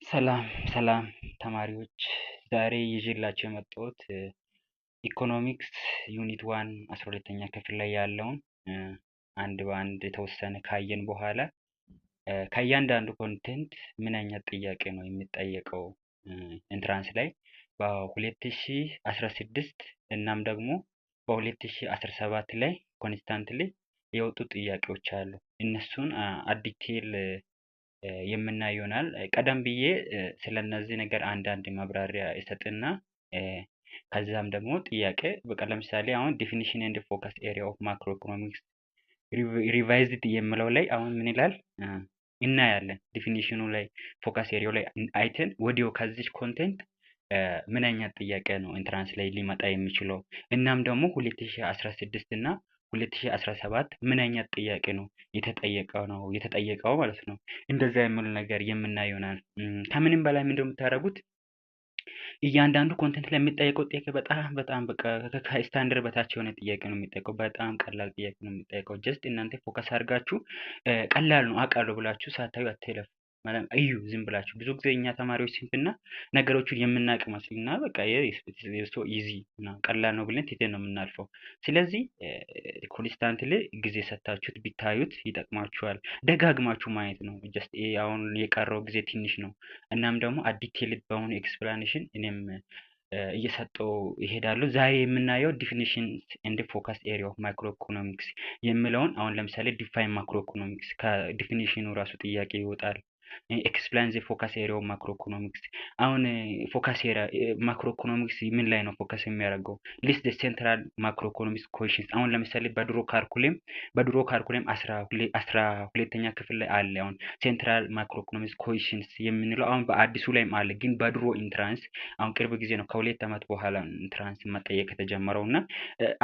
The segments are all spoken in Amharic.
ሰላም ሰላም ተማሪዎች ዛሬ ይዤላችሁ የመጣሁት ኢኮኖሚክስ ዩኒት 1 12ኛ ክፍል ላይ ያለውን አንድ በአንድ የተወሰነ ካየን በኋላ ከእያንዳንዱ ኮንቴንት ምን አይነት ጥያቄ ነው የሚጠየቀው ኢንትራንስ ላይ በ2016 እናም ደግሞ በ2017 ላይ ኮንስታንትሊ የወጡ ጥያቄዎች አሉ። እነሱን ዲቴል የምናይ ይሆናል። ቀደም ብዬ ስለነዚህ ነገር አንዳንድ ማብራሪያ እሰጥና ከዛም ደግሞ ጥያቄ በቃ ለምሳሌ አሁን ዴፊኒሽን ኤንድ ፎከስ ኤሪያ ኦፍ ማክሮ ኢኮኖሚክስ ሪቫይዝድ የምለው ላይ አሁን ምን ይላል እናያለን። ዴፊኒሽኑ ላይ ፎከስ ኤሪያው ላይ አይተን ወዲያው ከዚች ኮንቴንት ምን አይነት ጥያቄ ነው ኢንትራንስ ላይ ሊመጣ የሚችለው እናም ደግሞ 2016 እና 2017 ምን አይነት ጥያቄ ነው የተጠየቀው ማለት ነው። እንደዛ የሚል ነገር የምናየው ይሆናል። ከምንም በላይ ምንድነው የምታደርጉት? እያንዳንዱ ኮንቴንት ላይ የሚጠየቀው ጥያቄ በጣም በቃ ከስታንደርድ በታች የሆነ ጥያቄ ነው የሚጠየቀው። በጣም ቀላል ጥያቄ ነው የሚጠየቀው። ጀስት እናንተ ፎከስ አድርጋችሁ ቀላል ነው አውቃለሁ ብላችሁ ሳታዩ አትለፉ። ማለት እዩ ዝም ብላችሁ። ብዙ ጊዜ እኛ ተማሪዎች ሲንፍና ነገሮችን የምናውቅ መስልና በቃ ሶ ኢዚ እና ቀላል ነው ብለን ትተን ነው የምናልፈው። ስለዚህ ኮንስታንትሊ ጊዜ ሰጥታችሁት ቢታዩት ይጠቅማችኋል። ደጋግማችሁ ማየት ነው። ጀስት አሁን የቀረው ጊዜ ትንሽ ነው። እናም ደግሞ ዲቴይልድ በሆነ ኤክስፕላኔሽን እኔም እየሰጠው ይሄዳሉ። ዛሬ የምናየው ዲፊኒሽን ኤንድ ፎከስ ኤሪያ ኦፍ ማክሮ ኢኮኖሚክስ የሚለውን አሁን ለምሳሌ ዲፋይን ማክሮ ኢኮኖሚክስ ከዲፊኒሽኑ ራሱ ጥያቄ ይወጣል። ኤክስፕላይን ዘ ፎከስ ኤሪያ ኦፍ ማክሮ ኢኮኖሚክስ። አሁን ፎከስ ኤሪያ ማክሮ ኢኮኖሚክስ ምን ላይ ነው ፎከስ የሚያደርገው? ሊስት ዘ ሴንትራል ማክሮ ኢኮኖሚክስ ኮኤሽንስ። አሁን ለምሳሌ በድሮ ካርኩሌም 12ኛ ክፍል ላይ አለ። አሁን ሴንትራል ማክሮ ኢኮኖሚክስ ኮኤሽንስ የምንለው አሁን በአዲሱ ላይም አለ። ግን በድሮ ኢንትራንስ አሁን ቅርብ ጊዜ ነው ከ2 ዓመት በኋላ ኢንትራንስ መጠየቅ የተጀመረው እና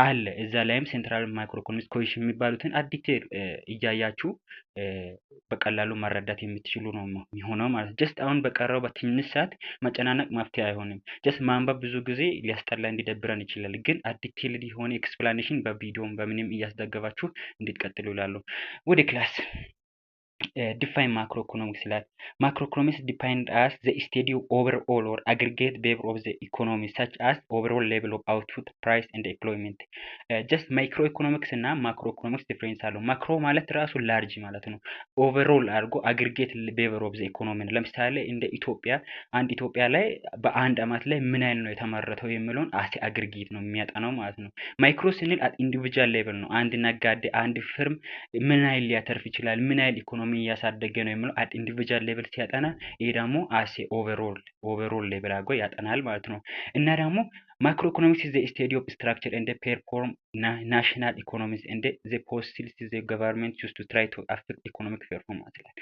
አለ እዛ ላይም ሴንትራል ማክሮ ኢኮኖሚክስ ኮኤሽን የሚባሉትን ዲቴል እያያችሁ በቀላሉ መረዳት የምትችሉ ነው የሚሆነው ማለት ነው። ጀስት አሁን በቀረው በትንሽ ሰዓት መጨናነቅ መፍትሄ አይሆንም። ጀስት ማንበብ ብዙ ጊዜ ሊያስጠላ እንዲደብረን ይችላል። ግን ዲቴይልድ የሆነ ኤክስፕላኔሽን በቪዲዮም በምንም እያስደገፋችሁ እንድትቀጥሉ ይላሉ። ወደ ክላስ define macroeconomics ይላል። macroeconomics defined as the steady overall or aggregate behavior of the economy such as overall level of output, price and employment. just microeconomics እና macroeconomics ዲፍረንስ አለው። ማክሮ ማለት ራሱ ላርጅ ማለት ነው። ኦቨርኦል አድርጎ አግሪጌት behavior of the economy ለምሳሌ እንደ ኢትዮጵያ ላይ በአንድ አመት ላይ ምን ያህል ነው የተመረተው የሚለውን አግሪጌት ነው የሚያጠናው ማለት ነው። ማይክሮ ስንል at individual level ነው። አንድ ነጋዴ አንድ ፍርም ምን ያህል ሊያተርፍ ይችላል ምን ያህል ኢኮኖሚ እያሳደገ ነው የሚለው at individual level ሲያጠና ይሄ ደግሞ ኦቨርኦል ሌቭል አድርጎ ያጠናል ማለት ነው። እና ደግሞ ማክሮ ኢኮኖሚክስ is the study of structure and the perform national economies and the policies the government used to try to affect economic performance ይላል።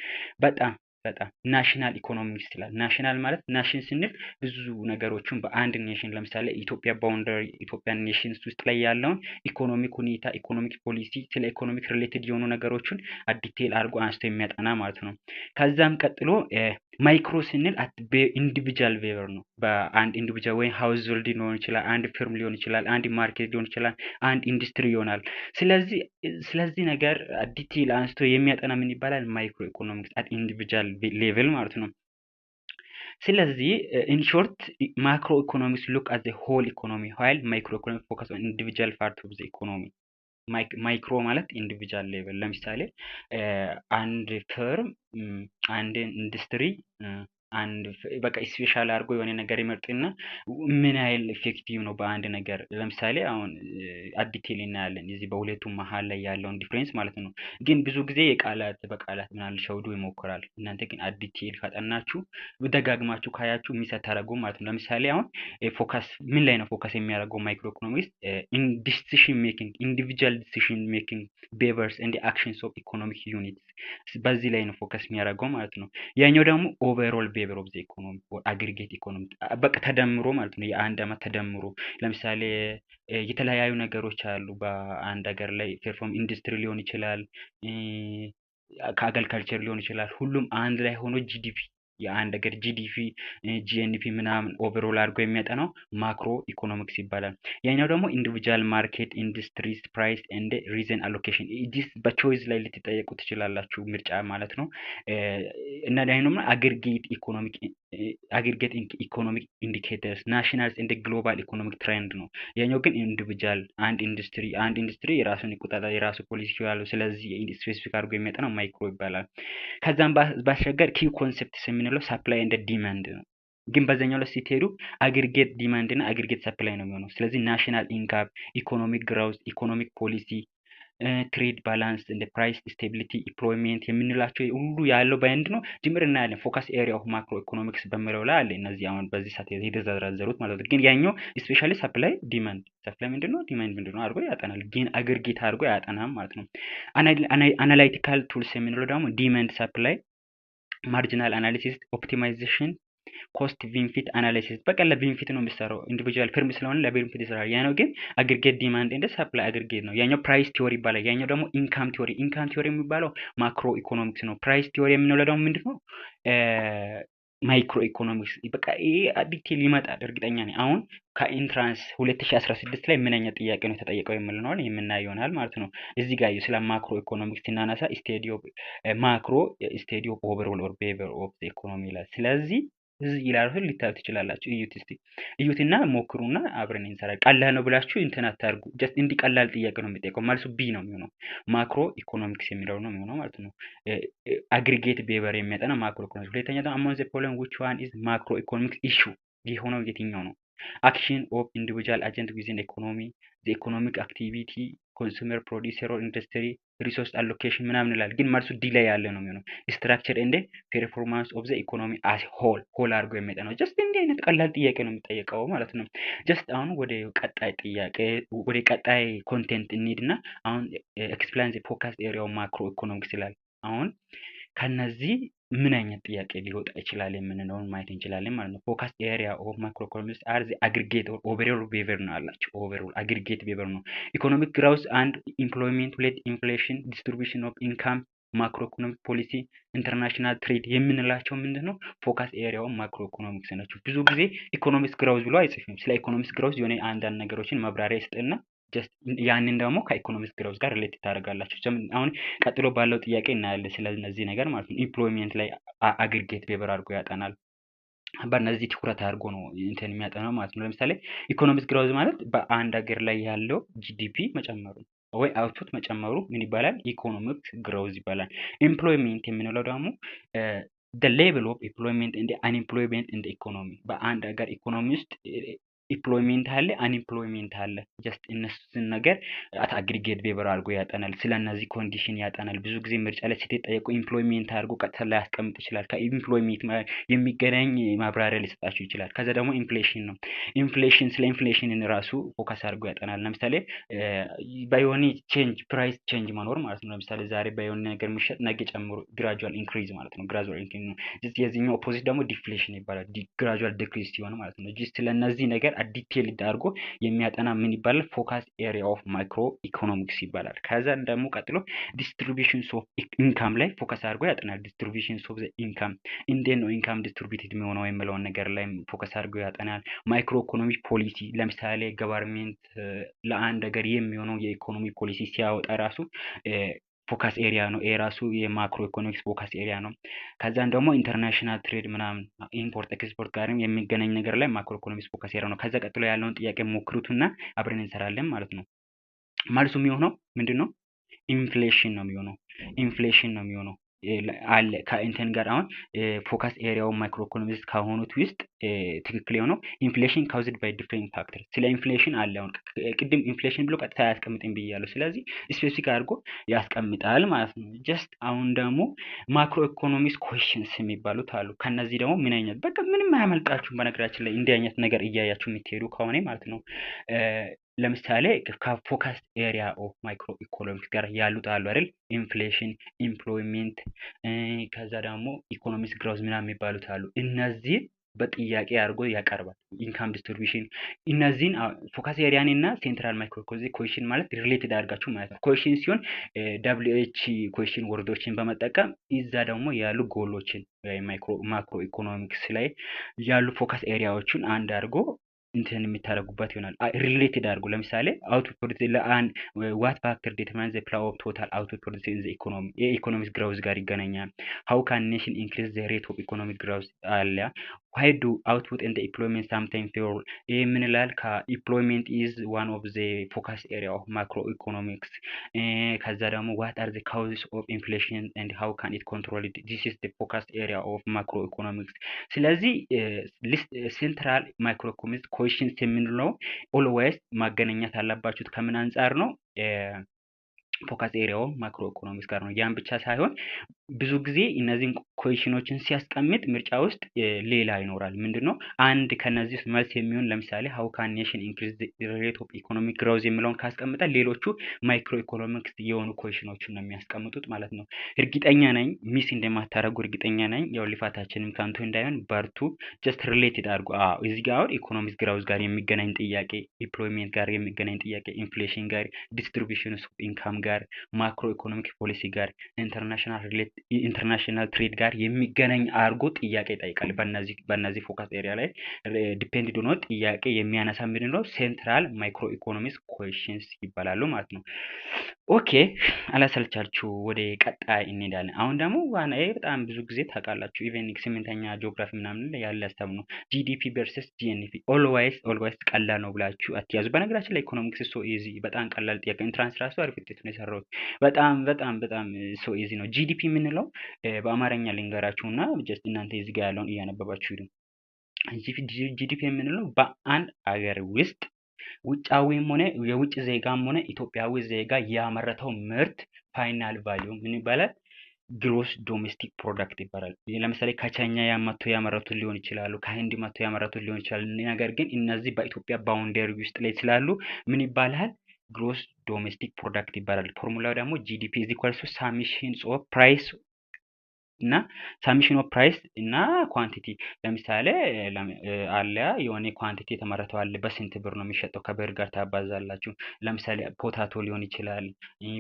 በጣም ናሽናል ኢኮኖሚክስ ይላል። ናሽናል ማለት ናሽን ስንል ብዙ ነገሮችን በአንድ ኔሽን ለምሳሌ ኢትዮጵያ ባውንደሪ ኢትዮጵያን ኔሽንስ ውስጥ ላይ ያለውን ኢኮኖሚክ ሁኔታ ኢኮኖሚክ ፖሊሲ ስለ ኢኮኖሚክ ሪሌትድ የሆኑ ነገሮችን ዲቴል አድርጎ አንስቶ የሚያጠና ማለት ነው። ከዛም ቀጥሎ ማይክሮ ስንል ኢንዲቪጁዋል ቬቨር ነው። በአንድ ኢንዲቪጁዋል ወይ ሃውስሆልድ ሊሆን ይችላል፣ አንድ ፊርም ሊሆን ይችላል፣ አንድ ማርኬት ሊሆን ይችላል፣ አንድ ኢንዱስትሪ ይሆናል። ስለዚህ ነገር ዲቴል አንስቶ የሚያጠና ምን ይባላል? ማይክሮ ኢኮኖሚክስ አት ኢንዲቪጁዋል ሌቭል ማለት ነው። ስለዚህ ኢን ሾርት ማክሮ ኢኮኖሚክስ ሉክ አት ዘ ሆል ኢኮኖሚ while ማይክሮ ኢኮኖሚክስ ፎከስ ኦን ኢንዲቪጁዋል ፓርት ኦፍ ዘ ኢኮኖሚ። ማይክሮ ማለት ኢንዲቪጁዋል ሌቭል ለምሳሌ አንድ ፈርም አንድ ኢንዱስትሪ አንድ በቃ ስፔሻል አድርጎ የሆነ ነገር ይመርጥና ምን ያህል ኢፌክቲቭ ነው በአንድ ነገር ለምሳሌ አሁን ዲቴል እናያለን እዚህ በሁለቱም መሀል ላይ ያለውን ዲፍረንስ ማለት ነው። ግን ብዙ ጊዜ በቃላት ምናምን ሸውዶ ይሞክራል። እናንተ ግን ዲቴል ካጠናችሁ ደጋግማችሁ ካያችሁ ሚስ አታደርጉም ማለት ነው። ለምሳሌ አሁን ፎከስ ምን ላይ ነው ፎከስ የሚያደርገው ማይክሮ ኢኮኖሚክስ ዲሲሽን ሜኪንግ ኢንዲቪጁዋል ዲሲሽን ሜኪንግ ቤቨርስ ኤንድ አክሽንስ ኦፍ ኢኮኖሚክ ዩኒትስ በዚህ ላይ ነው ፎከስ የሚያደርገው ማለት ነው። ያኛው ደግሞ ኦቨርኦል ቤቨር ኦፍ ዘ ኢኮኖሚ አግሪጌት ኢኮኖሚ በቃ ተደምሮ ማለት ነው። የአንድ አመት ተደምሮ ለምሳሌ የተለያዩ ነገሮች አሉ በአንድ ሀገር ላይ ፐርፎርም ኢንዱስትሪ ሊሆን ይችላል፣ ከአግሪካልቸር ሊሆን ይችላል። ሁሉም አንድ ላይ ሆኖ ጂዲፒ የአንድ ሀገር ጂዲፒ ጂኤንፒ ምናምን ኦቨርኦል አድርጎ የሚያጠናው ማክሮ ኢኮኖሚክስ ይባላል። ያኛው ደግሞ ኢንዲቪጁዋል ማርኬት ኢንዱስትሪስ ፕራይስ ኤንድ ሪዝን አሎኬሽን ዲስ በቾይስ ላይ ልትጠየቁ ትችላላችሁ ምርጫ ማለት ነው። እና ደግሞ አግሪጌት ኢኮኖሚክ አግሪጌት ኢኮኖሚክ ኢንዲኬተርስ ናሽናልስ እንደ ግሎባል ኢኮኖሚክ ትሬንድ ነው። ያኛው ግን ኢንዲቪጁዋል አንድ ኢንዱስትሪ የራሱን ይቆጣጠር የራሱ ፖሊሲ ያለው ስለዚህ ስፔሲፊክ አድርጎ የሚያጠናው ማይክሮ ይባላል። ከዛም ባሻገር ኪ ኮንሴፕትስ የምንለው ሳፕላይ እንደ ዲማንድ ነው። ግን በዛኛው ላይ ስትሄዱ አግሪጌት ዲማንድ እና አግሪጌት ሰፕላይ ነው የሚሆነው። ስለዚህ ናሽናል ኢንካም፣ ኢኮኖሚክ ግሮውዝ፣ ኢኮኖሚክ ፖሊሲ፣ ትሬድ ባላንስ እንደ ፕራይስ ስቴቢሊቲ፣ ኢምፕሎይሜንት የምንላቸው ሁሉ ያለው በአንድ ነው። ጅምር እናያለን። ፎከስ ኤሪያ ኦፍ ማክሮ ኢኮኖሚክስ በሚለው ላይ አለ። እነዚህ አሁን በዚህ ሰዓት የተዘረዘሩት ማለት ነው። ግን ያኛው ስፔሻሊ ሰፕላይ ዲማንድ፣ ሰፕላይ ምንድነው ዲማንድ ምንድነው አድርጎ ያጠናል። ግን አግሪጌት አድርጎ ያጠናም ማለት ነው። አናላይቲካል ቱልስ የምንለው ደግሞ ዲማንድ፣ ሰፕላይ፣ ማርጂናል አናሊሲስ፣ ኦፕቲማይዜሽን፣ ኮስት ቢንፊት አናሊሲስ በቃ ለቢንፊት ነው የሚሰራው። ኢንዲቪጁዋል ፊርም ስለሆነ ለቢንፊት ይሰራል። ያ ነው ግን አግሪጌት ዲማንድ እንደ ሰፕላይ አግሪጌት ነው። ያኛው ፕራይስ ቲዮሪ ይባላል። ያኛው ደግሞ ኢንካም ቲዮሪ። ኢንካም ቲዮሪ የሚባለው ማክሮ ኢኮኖሚክስ ነው። ፕራይስ ቲዮሪ የምንለው ደግሞ ምንድነው ማይክሮ ኢኮኖሚክስ። በቃ ይሄ ዲቴል ይመጣል እርግጠኛ ነኝ። አሁን ከኢንትራንስ 2016 ላይ ምን አይነት ጥያቄ ነው የተጠየቀው የምንለው የምናየው ይሆናል ማለት ነው። እዚህ ጋር ስለ ማክሮ ኢኮኖሚክስ ስናነሳ ስቴዲ ኦፍ ማክሮ ስቴዲ ኦፍ ኦቨርኦል ኦር ቢሄቪየር ኦፍ ዘ ኢኮኖሚ ይላል። ስለዚህ እዚህ ይላል ልታዩት ትችላላችሁ። እዩት እስቲ እዩትና ሞክሩና አብረን እንሰራለን። ቀላል ነው ብላችሁ እንትን አታርጉ። ጀስት እንዲህ ቀላል ጥያቄ ነው የሚጠይቀው። መልሱ ቢ ነው የሚሆነው። ማክሮ ኢኮኖሚክስ የሚለው ነው የሚሆነው ማለት ነው። አግሪጌት ቢሄቪየር የሚያጠና ማክሮ ኢኮኖሚክስ። ሁለተኛ ደግሞ አሞንግ ዘ ፎሎዊንግ ዊች ዋን ኢዝ ማክሮ ኢኮኖሚክስ ኢሹ የሆነው የትኛው ነው? አክሽን ኦፍ ኢንዲቪጁዋል አጀንት ዊዝን ኢኮኖሚ፣ ዘ ኢኮኖሚክ አክቲቪቲ፣ ኮንሱመር ፕሮዲውሰር ኦር ኢንዱስትሪ፣ ሪሶርስ አሎኬሽን ምናምን ይላል። ግን መልሱ ዲ ላይ ያለ ነው የሚሆነው። ስትራክቸር እንደ ፐርፎርማንስ ኦፍ ዘ ኢኮኖሚ አስ ሆል አድርጎ የሚያጠናው። ጀስት እንዲህ አይነት ቀላል ጥያቄ ነው የሚጠየቀው ማለት ነው። ጀስት አሁን ወደ ቀጣይ ጥያቄ ወደ ቀጣይ ኮንቴንት እንሂድና አሁን ኤክስፕላይን ዘ ፎከስ ኤሪያ ኦፍ ማክሮ ኢኮኖሚክስ ይላል። አሁን ከነዚህ ምን አይነት ጥያቄ ሊወጣ ይችላል የምንለውን ማየት እንችላለን ማለት ነው። ፎከስ ኤሪያ ኦፍ ማክሮ ኢኮኖሚክስ አር ዘ አግሪጌት ኦር ኦቨርኦል ቢሄቪየር ነው አላቸው። ኦቨርኦል አግሪጌት ቢሄቪየር ነው። ኢኮኖሚክ ግሮውዝ አንድ ኢምፕሎይመንት፣ ሁለት ኢንፍሌሽን፣ ዲስትሪቢዩሽን ኦፍ ኢንካም፣ ማክሮ ኢኮኖሚክ ፖሊሲ፣ ኢንተርናሽናል ትሬድ የምንላቸው ምንድነው ፎከስ ኤሪያው ማክሮ ኢኮኖሚክስ ናቸው። ብዙ ጊዜ ኢኮኖሚክስ ግሮውዝ ብሎ አይጽፍም። ስለ ኢኮኖሚክስ ግሮውዝ የሆነ አንዳንድ ነገሮችን መብራሪያ ይስጥና ጀስት ያንን ደግሞ ከኢኮኖሚክስ ግሮውዝ ጋር ሪሌት ታደርጋላችሁ። አሁን ቀጥሎ ባለው ጥያቄ እናያለን ስለነዚህ ነገር ማለት ነው። ኢምፕሎይመንት ላይ አግሪጌት ቢሄቪየር አድርጎ ያጠናል። በእነዚህ ትኩረት አድርጎ ነው እንትን የሚያጠናው ማለት ነው። ለምሳሌ ኢኮኖሚክስ ግሮውዝ ማለት በአንድ ሀገር ላይ ያለው ጂዲፒ መጨመሩ ወይ አውትፑት መጨመሩ ምን ይባላል? ኢኮኖሚክስ ግሮውዝ ይባላል። ኤምፕሎይመንት የምንለው ደግሞ the level of employment and unemployment in the economy በአንድ ሀገር ኢኮኖሚ ውስጥ ኢምፕሎይሜንት አለ፣ አንኢምፕሎይሜንት አለ። ጀስት እነሱን ነገር አግሪጌት ቢሄቪየር አድርጎ ያጠናል። ስለነዚህ ኮንዲሽን ያጠናል። ብዙ ጊዜ ምርጫ ላይ ስትጠየቁ ኢምፕሎይሜንት አድርጎ ቀጥታ ላይ ያስቀምጥ ይችላል። ከኢምፕሎይሜንት የሚገናኝ ማብራሪያ ሊሰጣችሁ ይችላል። ከዛ ደግሞ ኢንፍሌሽን ነው። ኢንፍሌሽን ስለ ኢንፍሌሽንን ራሱ ፎከስ አድርጎ ያጠናል። ለምሳሌ በየሆነ ቼንጅ ፕራይስ ቼንጅ መኖር ማለት ነው። ለምሳሌ ዛሬ በየሆነ ነገር የሚሸጥ ነገ ጨምሮ ግራጁዋል ኢንክሪዝ ማለት ነው። ግራጁዋል ኢንክሪዝ ነው። የዚህኛው ኦፖዚት ደግሞ ዲፍሌሽን ይባላል። ግራጁዋል ዲክሪዝ ሲሆን ማለት ነው። ጀስት ስለነዚህ ነገር ዲቴል አድርጎ የሚያጠና ምን ይባላል? ፎከስ ኤሪያ ኦፍ ማይክሮ ኢኮኖሚክስ ይባላል። ከዛ ደግሞ ቀጥሎ ዲስትሪቢዩሽንስ ኦፍ ኢንካም ላይ ፎከስ አድርጎ ያጠናል። ዲስትሪቢዩሽንስ ኦፍ ዘ ኢንካም እንዴት ነው ኢንካም ዲስትሪቢዩትድ የሚሆነው የሚለውን ነገር ላይ ፎከስ አድርጎ ያጠናል። ማይክሮ ኢኮኖሚክ ፖሊሲ ለምሳሌ ገቨርንሜንት ለአንድ ሀገር የሚሆነው የኢኮኖሚ ፖሊሲ ሲያወጣ ራሱ ፎከስ ኤሪያ ነው። የራሱ የማክሮ ኢኮኖሚክስ ፎከስ ኤሪያ ነው። ከዛን ደግሞ ኢንተርናሽናል ትሬድ ምናምን ኢምፖርት ኤክስፖርት ጋርም የሚገናኝ ነገር ላይ ማክሮ ኢኮኖሚክስ ፎከስ ኤሪያ ነው። ከዛ ቀጥሎ ያለውን ጥያቄ ሞክሩትና አብረን እንሰራለን ማለት ነው። መልሱ የሚሆነው ምንድነው? ኢንፍሌሽን ነው የሚሆነው። ኢንፍሌሽን ነው የሚሆነው አለ ከኢንተን ጋር አሁን ፎከስ ኤሪያው ማይክሮ ኢኮኖሚክስ ከሆኑት ውስጥ ትክክል የሆነው ኢንፍሌሽን ካውዝድ ባይ ዲፍረንት ፋክተር። ስለ ኢንፍሌሽን አለ አሁን ቅድም ኢንፍሌሽን ብሎ ቀጥታ ያስቀምጥም ብያለሁ። ስለዚህ ስፔሲፊክ አድርጎ ያስቀምጣል ማለት ነው። ጀስት አሁን ደግሞ ማክሮ ኢኮኖሚክስ ኩዌስችንስ የሚባሉት አሉ። ከነዚህ ደግሞ ምን አይነት በቃ ምንም አያመልጣችሁም። በነገራችን ላይ እንዲህ አይነት ነገር እያያችሁ የምትሄዱ ከሆነ ማለት ነው። ለምሳሌ ከፎከስ ኤሪያ ኦፍ ማይክሮ ኢኮኖሚክስ ጋር ያሉት አሉ አይደል? ኢንፍሌሽን፣ ኢምፕሎይሜንት ከዛ ደግሞ ኢኮኖሚክስ ግሮዝ ምናምን የሚባሉት አሉ። እነዚህ በጥያቄ አድርጎ ያቀርባል። ኢንካም ዲስትሪቢዩሽን እነዚህን ፎከስ ኤሪያን እና ሴንትራል ማይክሮ ኢኮኖሚክስ ኩዌስችን ማለት ሪሌትድ አድርጋችሁ ማለት ነው። ኩዌስችን ሲሆን WH ኩዌስችን ወርዶችን በመጠቀም እዛ ደግሞ ያሉ ጎሎችን ማክሮ ኢኮኖሚክስ ላይ ያሉ ፎከስ ኤሪያዎችን አንድ አድርጎ እንትን የሚታረጉበት ይሆናል። ሪሌትድ አድርጎ ለምሳሌ አውትፑት ፕሮዳክት ለአንድ ዋት ፋክተር ዲተርማይን ዘ ፕላው ኦፍ ቶታል አውትፑት ፕሮዳክት ኢን ዘ ኢኮኖሚ የኢኮኖሚክ ግሮዝ ጋር ይገናኛል። ሃው ካን ኔሽን ኢንክሪዝ ዘ ሬት ኦፍ ኢኮኖሚክ ግሮዝ አለ። why do output and the employment sometimes fail? ይህ ምን ይላል? ከኢምፕሎይመንት is one of the focus area of macroeconomics። ከዛ ደግሞ what are the causes of inflation and how can it control it? This is the focus area of macroeconomics። ስለዚህ ሴንትራል ማይክሮኢኮኖሚክስ ኮሽንስ የምንለው ኦልዌይስ ማገናኘት አለባችሁት ከምን አንጻር ነው? ፎከስ ኤሪያው ማክሮ ኢኮኖሚክስ ጋር ነው። ያን ብቻ ሳይሆን ብዙ ጊዜ እነዚህን ኮሽኖችን ሲያስቀምጥ ምርጫ ውስጥ ሌላ ይኖራል። ምንድነው? አንድ ከነዚህ መልስ የሚሆን ለምሳሌ how can nation increase the rate of economic growth የሚለውን ካስቀምጠ ሌሎቹ ማይክሮ ኢኮኖሚክስ የሆኑ ኮሽኖችን ነው የሚያስቀምጡት ማለት ነው። እርግጠኛ ነኝ ሚስ እንደማታረጉ እርግጠኛ ነኝ። ያው ልፋታችንም ካንቱ እንዳይሆን በርቱ። ጀስት ሪሌትድ አድርጉ። እዚህ ጋር ኢኮኖሚክስ ግራውዝ ጋር የሚገናኝ ጥያቄ፣ ኢምፕሎይመንት ጋር የሚገናኝ ጥያቄ፣ ኢንፍሌሽን ጋር፣ ዲስትሪቢዩሽን ኦፍ ኢንካም ጋር፣ ማክሮ ኢኮኖሚክ ፖሊሲ ጋር፣ ኢንተርናሽናል ትሬድ ጋር የሚገናኝ አርጎ ጥያቄ ይጠይቃል። በእነዚህ ፎከስ ኤሪያ ላይ ዲፔንድ ሆኖ ጥያቄ የሚያነሳ ምንድነው? ሴንትራል ማይክሮ ኢኮኖሚክስ ኩዌስችንስ ይባላሉ ማለት ነው። ኦኬ አላሰልቻችሁ፣ ወደ ቀጣይ እንሄዳለን። አሁን ደግሞ ዋና በጣም ብዙ ጊዜ ታውቃላችሁ ኢቨን 8ኛ ጂኦግራፊ ምናምን ላይ ያለ ሀሳብ ነው። ጂዲፒ ቨርሰስ ጂኤንፒ ኦልዌይስ ቀላል ነው ብላችሁ አትያዙ። በነገራችን ላይ ኢኮኖሚክስ ሶ ኢዚ፣ በጣም ቀላል ጥያቄ። ኢንትራንስ ራሱ አሪፍ ውጤት ነው የሰራሁት። በጣም ሶ ኢዚ ነው። ጂዲፒ የምንለው በአማርኛ ልንገራችሁና ጀስት እናንተ እዚህ ጋር ያለውን እያነበባችሁ ሂዱ። ጂዲፒ የምንለው በአንድ አገር ውስጥ ውጫዊም ሆነ የውጭ ዜጋም ሆነ ኢትዮጵያዊ ዜጋ ያመረተው ምርት ፋይናል ቫልዩ ምን ይባላል? ግሮስ ዶሜስቲክ ፕሮዳክት ይባላል። ለምሳሌ ከቻይና ያመረቱት ሊሆን ይችላሉ፣ ከህንድ መጥተው ያመረቱት ሊሆን ይችላል። ነገር ግን እነዚህ በኢትዮጵያ ባውንደሪ ውስጥ ላይ ስላሉ ምን ይባላል? ግሮስ ዶሜስቲክ ፕሮዳክት ይባላል። ፎርሙላው ደግሞ ጂዲፒ is equal to summation of price እና ሳሚሽን ኦፍ ፕራይስ እና ኳንቲቲ። ለምሳሌ አለ የሆነ ኳንቲቲ የተመረተው አለ፣ በስንት ብር ነው የሚሸጠው? ከብር ጋር ታባዛላችሁ። ለምሳሌ ፖታቶ ሊሆን ይችላል፣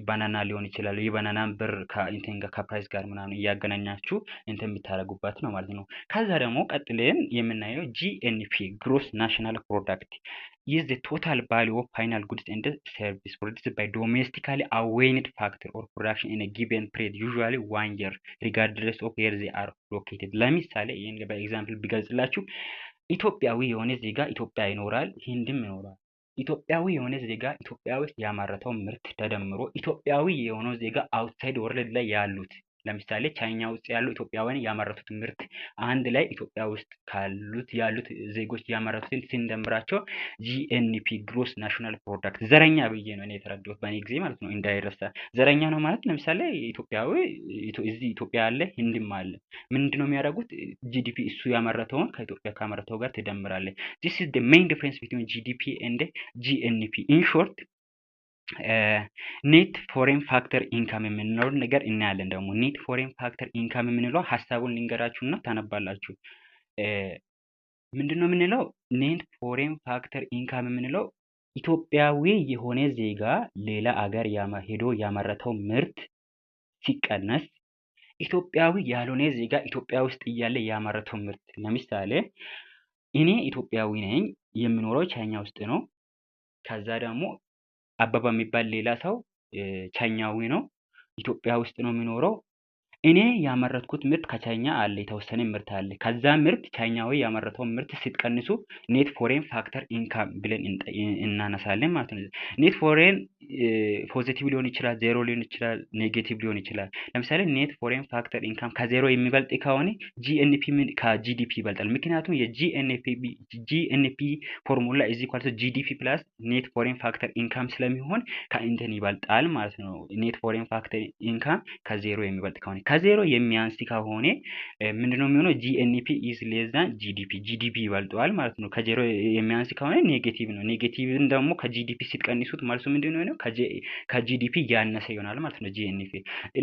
ባናና ሊሆን ይችላል። የባናናን ብር ከኢንቴን ጋር ከፕራይስ ጋር ምናምን እያገናኛችሁ እንትን የምታደርጉበት ነው ማለት ነው። ከዛ ደግሞ ቀጥለን የምናየው ጂኤንፒ ግሮስ ናሽናል ፕሮዳክት is the total value of final goods and service produced by domestically awaited factor or production in a given period, usually 1 year, regardless of where they are located. ለምሳሌ ይሄን በኤግዛምፕል ቢገልጽላችሁ ኢትዮጵያዊ የሆነ ዜጋ ኢትዮጵያ ይኖራል፣ ህንድም ይኖራል። ኢትዮጵያዊ የሆነ ዜጋ ኢትዮጵያ ውስጥ ያመረተው ምርት ተደምሮ ኢትዮጵያዊ የሆነው ዜጋ አውትሳይድ ወርልድ ላይ ያሉት ለምሳሌ ቻይና ውስጥ ያሉ ኢትዮጵያውያን ያመረቱት ምርት አንድ ላይ ኢትዮጵያ ውስጥ ያሉት ዜጎች ያመረቱትን ሲንደምራቸው ጂኤንፒ ግሮስ ናሽናል ፕሮዳክት። ዘረኛ ብዬ ነው እኔ የተረዳሁት በእኔ ጊዜ ማለት ነው፣ እንዳይረሳ። ዘረኛ ነው ማለት ለምሳሌ ኢትዮጵያዊ እዚህ ኢትዮጵያ አለ፣ ህንድም አለ። ምንድነው የሚያደርጉት? ጂዲፒ እሱ ያመረተውን ከኢትዮጵያ ካመረተው ጋር ትደምራለህ። this is the main difference between GDP and GNP. in short ኔት ፎሬን ፋክተር ኢንካም የምንለው ነገር እናያለን። ደግሞ ኔት ፎሬን ፋክተር ኢንካም የምንለው ሀሳቡን ልንገራችሁና ታነባላችሁ። ምንድነው የምንለው? ኔት ፎሬን ፋክተር ኢንካም የምንለው ኢትዮጵያዊ የሆነ ዜጋ ሌላ አገር ሄዶ ያመረተው ምርት ሲቀነስ ኢትዮጵያዊ ያልሆነ ዜጋ ኢትዮጵያ ውስጥ እያለ ያመረተው ምርት። ለምሳሌ እኔ ኢትዮጵያዊ ነኝ፣ የምኖረው ቻይና ውስጥ ነው። ከዛ ደግሞ አበባ የሚባል ሌላ ሰው ቻይናዊ ነው፣ ኢትዮጵያ ውስጥ ነው የሚኖረው። እኔ ያመረትኩት ምርት ከቻይና አለ፣ የተወሰነ ምርት አለ። ከዛ ምርት ቻይናዊ ያመረተው ምርት ስትቀንሱ ኔት ፎሬን ፋክተር ኢንካም ብለን እናነሳለን ማለት ነው። ኔት ፎሬን ፖዚቲቭ ሊሆን ይችላል፣ ዜሮ ሊሆን ይችላል፣ ኔጌቲቭ ሊሆን ይችላል። ለምሳሌ ኔት ፎሬን ፋክተር ኢንካም ከዜሮ የሚበልጥ ከሆነ ጂኤንፒ ከጂዲፒ ይበልጣል። ምክንያቱም የጂኤንፒ ፎርሙላ እዚ ኳልቶ ጂዲፒ ፕላስ ኔት ፎሬን ፋክተር ኢንካም ስለሚሆን ከኢንተን ይበልጣል ማለት ነው። ኔት ፎሬን ፋክተር ኢንካም ከዜሮ የሚበልጥ ከሆነ ከዜሮ የሚያንስ ከሆነ ምንድነው የሚሆነው? ጂኤንፒ ኢዝ ሌስ ዛን ጂዲፒ ይበልጠዋል ማለት ነው። ከዜሮ የሚያንስ ከሆነ ኔጌቲቭ ነው። ኔጌቲቭን ደግሞ ከጂዲፒ ሲቀንሱት ማለት ምንድነው የሚሆነው? ከጂዲፒ ያነሰ ይሆናል ማለት ነው። ጂኤንፒ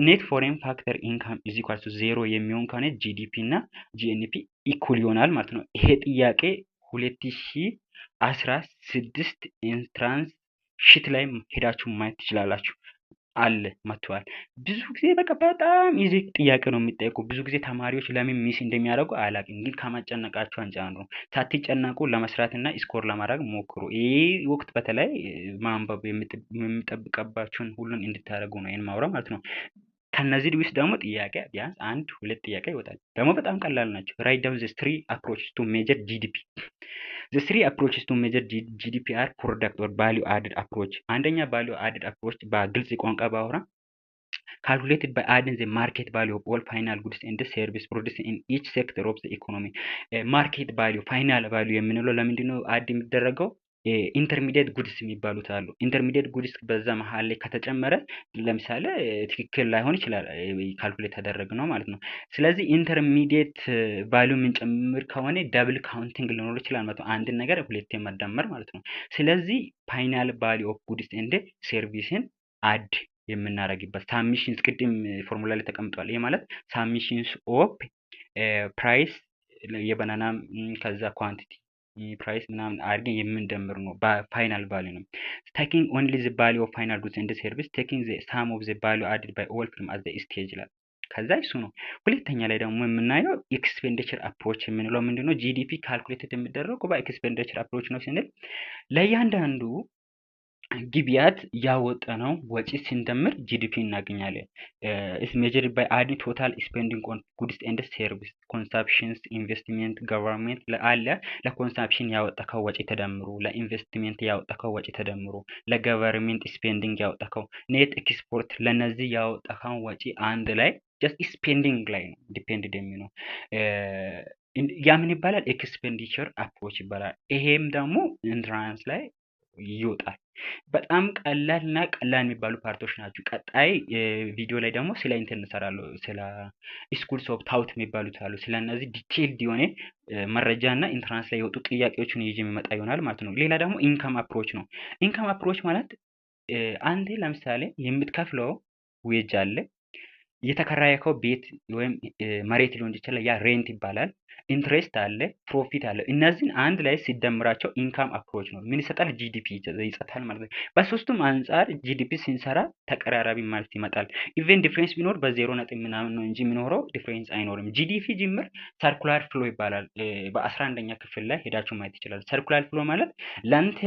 ኔት ፎሬን ፋክተር ኢንካም ኢዝ ኢኳል ቱ ዜሮ የሚሆን ከሆነ ጂዲፒ እና ጂኤንፒ ኢኩል ይሆናል ማለት ነው። ይሄ ጥያቄ 2016 ኢንትራንስ ሽት ላይ ሄዳችሁ ማየት ትችላላችሁ። አለ መጥቷል። ብዙ ጊዜ በጣም ኢዚ ጥያቄ ነው የሚጠይቁ። ብዙ ጊዜ ተማሪዎች ለምን ሚስ እንደሚያደርጉ አላውቅም፣ ግን ከማጨነቃችሁ አንጻር ነው። ሳትጨነቁ ለመስራትና ስኮር ለማድረግ ሞክሩ። ይሄ ወቅት በተለይ ማንበብ የሚጠብቀባችሁን ሁሉን እንድታደርጉ ነው ይሄን ማውራ ማለት ነው። ከነዚህ ውስጥ ደግሞ ጥያቄ ቢያንስ አንድ ሁለት ጥያቄ ይወጣል። ደግሞ በጣም ቀላል ናቸው። ራይት ዳውን ዘ ትሪ አፕሮችስ ቱ ሜጀር ጂዲፒ። ዘ ትሪ አፕሮችስ ቱ ሜጀር ጂዲፒ አር ፕሮዳክት ኦር ቫሊዩ አድድ አፕሮች። አንደኛ ቫሊዩ አድድ አፕሮች በግልጽ ቋንቋ ባወራ calculated by adding the market value of all final goods and service produced in each sector of the economy. ማርኬት ቫሊዩ ፋይናል ቫሊዩ የምንለው ለምንድን ነው አድ የሚደረገው? ኢንተርሚዲየት ጉድስ የሚባሉት አሉ። ኢንተርሚዲየት ጉድስ በዛ መሀል ላይ ከተጨመረ ለምሳሌ ትክክል ላይሆን ይችላል ካልኩሌት ተደረግ ነው ማለት ነው። ስለዚህ ኢንተርሚዲየት ቫሊዩ የምንጨምር ከሆነ ደብል ካውንቲንግ ሊኖር ይችላል ማለት ነው። አንድን ነገር ሁለቴ መደመር ማለት ነው። ስለዚህ ፋይናል ቫሊዩ ኦፍ ጉድስ ኤንድ ሰርቪስን አድ የምናደርግበት ሳሚሽንስ ቅድም ፎርሙላ ላይ ተቀምጧል። ይሄ ማለት ሳሚሽንስ ኦፍ ፕራይስ የባናና ከዛ ኳንቲቲ ፕራይስ ምናምን አድርገን የምንደምር ነው። በፋይናል ቫሊዩ ነው። ታኪንግ ኦንሊ ዘ ቫሊዩ ኦፍ ፋይናል ጉድስ ኤንድ ሰርቪስ ታኪንግ ዘ ሳም ኦፍ ዘ ቫሊዩ አድድ ባይ ኦል ፍሮም አት ዘ ስቴጅ ይላል። ከዛ እሱ ነው። ሁለተኛ ላይ ደግሞ የምናየው ኤክስፔንዲቸር አፕሮች የምንለው ምንድነው? ጂዲፒ ካልኩሌትድ የሚደረገው በኤክስፔንዲቸር አፕሮች ነው ስንል ለእያንዳንዱ ግብያት ያወጣነው ወጪ ስንደምር ጂዲፒ እናገኛለን። ኢስ ሜጀርድ ባይ አዲንግ ቶታል ስፔንዲንግ ኦን ጉድስ ኤንድ ሰርቪስ ኮንሳምፕሽንስ ኢንቨስትመንት ገቨርንመንት አለ። ለኮንሳምፕሽን ያወጣከው ወጪ ተደምሮ ለኢንቨስትመንት ያወጣከው ወጪ ተደምሮ ለገቨርንመንት ስፔንዲንግ ያወጣከው ኔት ኤክስፖርት ለነዚህ ያወጣከው ወጪ አንድ ላይ ጀስት ስፔንዲንግ ላይ ነው ዲፔንድድ የሚሆነው ያ ምን ይባላል? ኤክስፔንዲቸር አፕሮች ይባላል። ይሄም ደግሞ ኢንትራንስ ላይ ይወጣል። በጣም ቀላል እና ቀላል የሚባሉ ፓርቶች ናቸው። ቀጣይ ቪዲዮ ላይ ደግሞ ስለ እንትን እንሰራለሁ። ስለ ስኩልስ ኦፍ ታውት የሚባሉት አሉ። ስለ እነዚህ ዲቴይልድ የሆነ መረጃ እና ኢንትራንስ ላይ የወጡ ጥያቄዎችን ይዤ የሚመጣ ይሆናል ማለት ነው። ሌላ ደግሞ ኢንካም አፕሮች ነው። ኢንካም አፕሮች ማለት አንዴ ለምሳሌ የምትከፍለው ዌጅ አለ፣ የተከራየከው ቤት ወይም መሬት ሊሆን ይችላል፣ ያ ሬንት ይባላል። ኢንትሬስት አለ፣ ፕሮፊት አለ። እነዚህን አንድ ላይ ሲደምራቸው ኢንካም አፕሮች ነው። ምን ይሰጣል? ጂዲፒ ይሰጣል ማለት ነው። በሶስቱም አንጻር ጂዲፒ ሲንሰራ ተቀራራቢ ማለት ይመጣል። ኢቨን ዲፍረንስ ቢኖር በዜሮ ነጥብ ምናምን ነው እንጂ የሚኖረው ዲፍረንስ አይኖርም። ጂዲፒ ጅምር ሰርኩላር ፍሎ ይባላል። በ11ኛ ክፍል ላይ ሄዳችሁ ማየት ይችላል። ሰርኩላር ፍሎ ማለት ለአንተ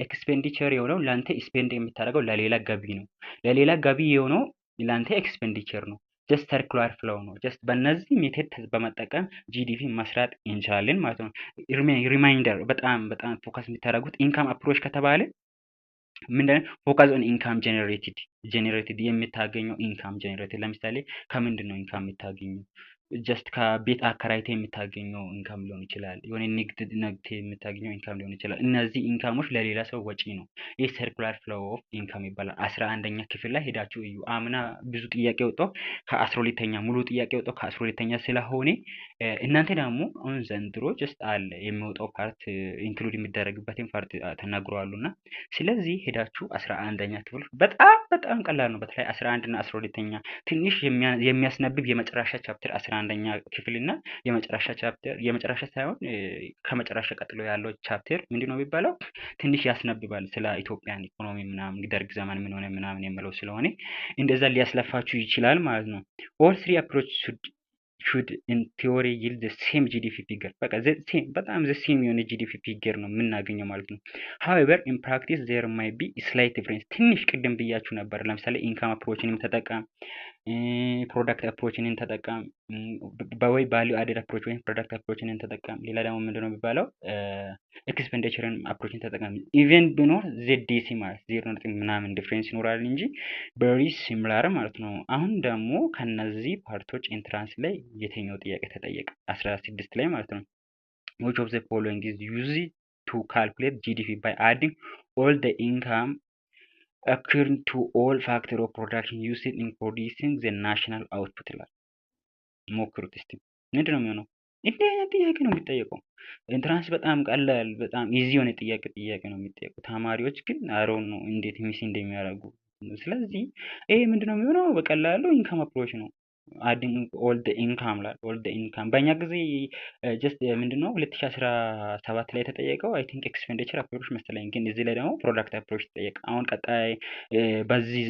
ኤክስፔንዲቸር የሆነው ለአንተ ስፔንድ የምታደርገው ለሌላ ገቢ ነው። ለሌላ ገቢ የሆነው ለአንተ ኤክስፔንዲቸር ነው። ጀስት ሰርኩላር ፍሎው ነው። ጀስት በእነዚህ ሜቴድ በመጠቀም ጂዲፒ መስራት እንችላለን ማለት ነው። ሪማይንደር በጣም ፎከስ የምታደርጉት ኢንካም አፕሮች ከተባለ ምንድነው? ፎከስ ኦን ኢንካም ጀነሬትድ የምታገኘው ኢንካም ጀነሬትድ። ለምሳሌ ከምንድን ነው ኢንካም የምታገኘው? ጀስት ከቤት አከራይተ የምታገኘው ኢንካም ሊሆን ይችላል። የሆነ ንግድ የምታገኘው ኢንካም ሊሆን ይችላል። እነዚህ ኢንካሞች ለሌላ ሰው ወጪ ነው። ይህ ሰርኩላር ፍሎው ኦፍ ኢንካም ይባላል። 11ኛ ክፍል ላይ ሄዳችሁ እዩ። አምና ብዙ ጥያቄ ወጣው ከ12ኛ ሙሉ ጥያቄ ወጣው ከ12ኛ ስለሆነ እናንተ ደግሞ አሁን ዘንድሮ ጀስት አለ የሚወጣው ፓርት ኢንክሉድ የሚደረግበትን ፓርት ተናግረዋሉና ስለዚህ ሄዳችሁ 11ኛ ክፍል በጣም ቀላል ነው። በተለይ 11 እና 12ኛ ትንሽ የሚያስነብብ የመጨረሻ ቻፕተር 11ኛ ክፍል እና የመጨረሻ ሳይሆን ከመጨረሻ ቀጥሎ ያለው ቻፕተር ምንድነው የሚባለው? ትንሽ ያስነብባል ስለ ኢትዮጵያን ኢኮኖሚ ምናምን ደርግ ዘመን ምን ሆነ ምናምን የሚለው ስለሆነ እንደዛ ሊያስለፋችሁ ይችላል ማለት ነው። ኦል ትሪ አፕሮች should in theory yield the same GDP figure። በቃ በጣም the same የሆነ GDP figure ነው የምናገኘው ማለት ነው። however in practice there might be slight difference። ትንሽ ቅድም ብያችሁ ነበር። ለምሳሌ ኢንካም አፕሮችንም ተጠቀም፣ ፕሮዳክት አፕሮችንን ተጠቀም፣ በወይ ቫልዩ አድድ አፕሮች ወይም ፕሮዳክት አፕሮችንን ተጠቀም። ሌላ ደግሞ ምንድነው የሚባለው? ኤክስፔንዲቸርን አፕሮችን ተጠቀም። ኢቨን ቢኖር ዜዲሲ ማለት 0 ምናምን ዲፍረንስ ይኖራል እንጂ ቬሪ ሲሚላር ማለት ነው። አሁን ደግሞ ከነዚህ ፓርቶች ኢንትራንስ ላይ የትኛው ጥያቄ ተጠየቀ? 16 ላይ ማለት ነው። which of the following is used to calculate GDP by adding all the income according to all factor of production used in producing the national output ይላል። ሞክሩት እስቲ ምንድነው የሚሆነው? እንዲህ አይነት ጥያቄ ነው የሚጠየቀው። ኢንትራንስ በጣም ቀላል በጣም ኢዚ የሆነ ጥያቄ ነው የሚጠየቁ። ተማሪዎች ግን አሮን ነው እንዴት ሚስ እንደሚያደርጉ። ስለዚህ ይሄ ምንድነው የሚሆነው? በቀላሉ ኢንካም አፕሮች ነው። አዲንግ ኦል ዘ ኢንካም ላይ ኦል ዘ ኢንካም በእኛ ጊዜ ጀስት ምንድነው 2017 ላይ የተጠየቀው አይ ቲንክ ኤክስፔንዲቸር አፕሮች መሰለኝ። ግን እዚህ ላይ ደግሞ ፕሮዳክት አፕሮች ተጠየቀ። አሁን ቀጣይ በዚህ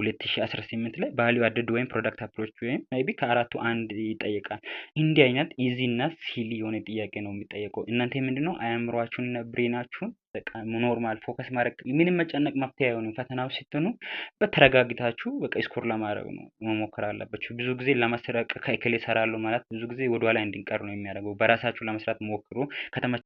2018 ላይ ቫልዩ አድድ ወይም ፕሮዳክት አፕሮች ወይም ሜቢ ከአራቱ አንድ ይጠየቃል። እንዲህ አይነት ኢዚ እና ሲሊ የሆነ ጥያቄ ነው የሚጠየቀው። እናንተ ምንድነው አእምሯችሁን እና ብሬናችሁን በቃ ኖርማል ፎከስ ማድረግ ምንም መጨነቅ መፍትሄ አይሆንም። ፈተናው ስትሆኑ በተረጋግታችሁ በቃ ስኮር ለማድረግ ነው መሞከር አለባችሁ። ብዙ ጊዜ ለመስረቅ ከእከሌ እሰራለሁ ማለት ብዙ ጊዜ ወደኋላ እንድንቀር ነው የሚያደርገው። በራሳችሁ ለመስራት ሞክሩ። ከተመ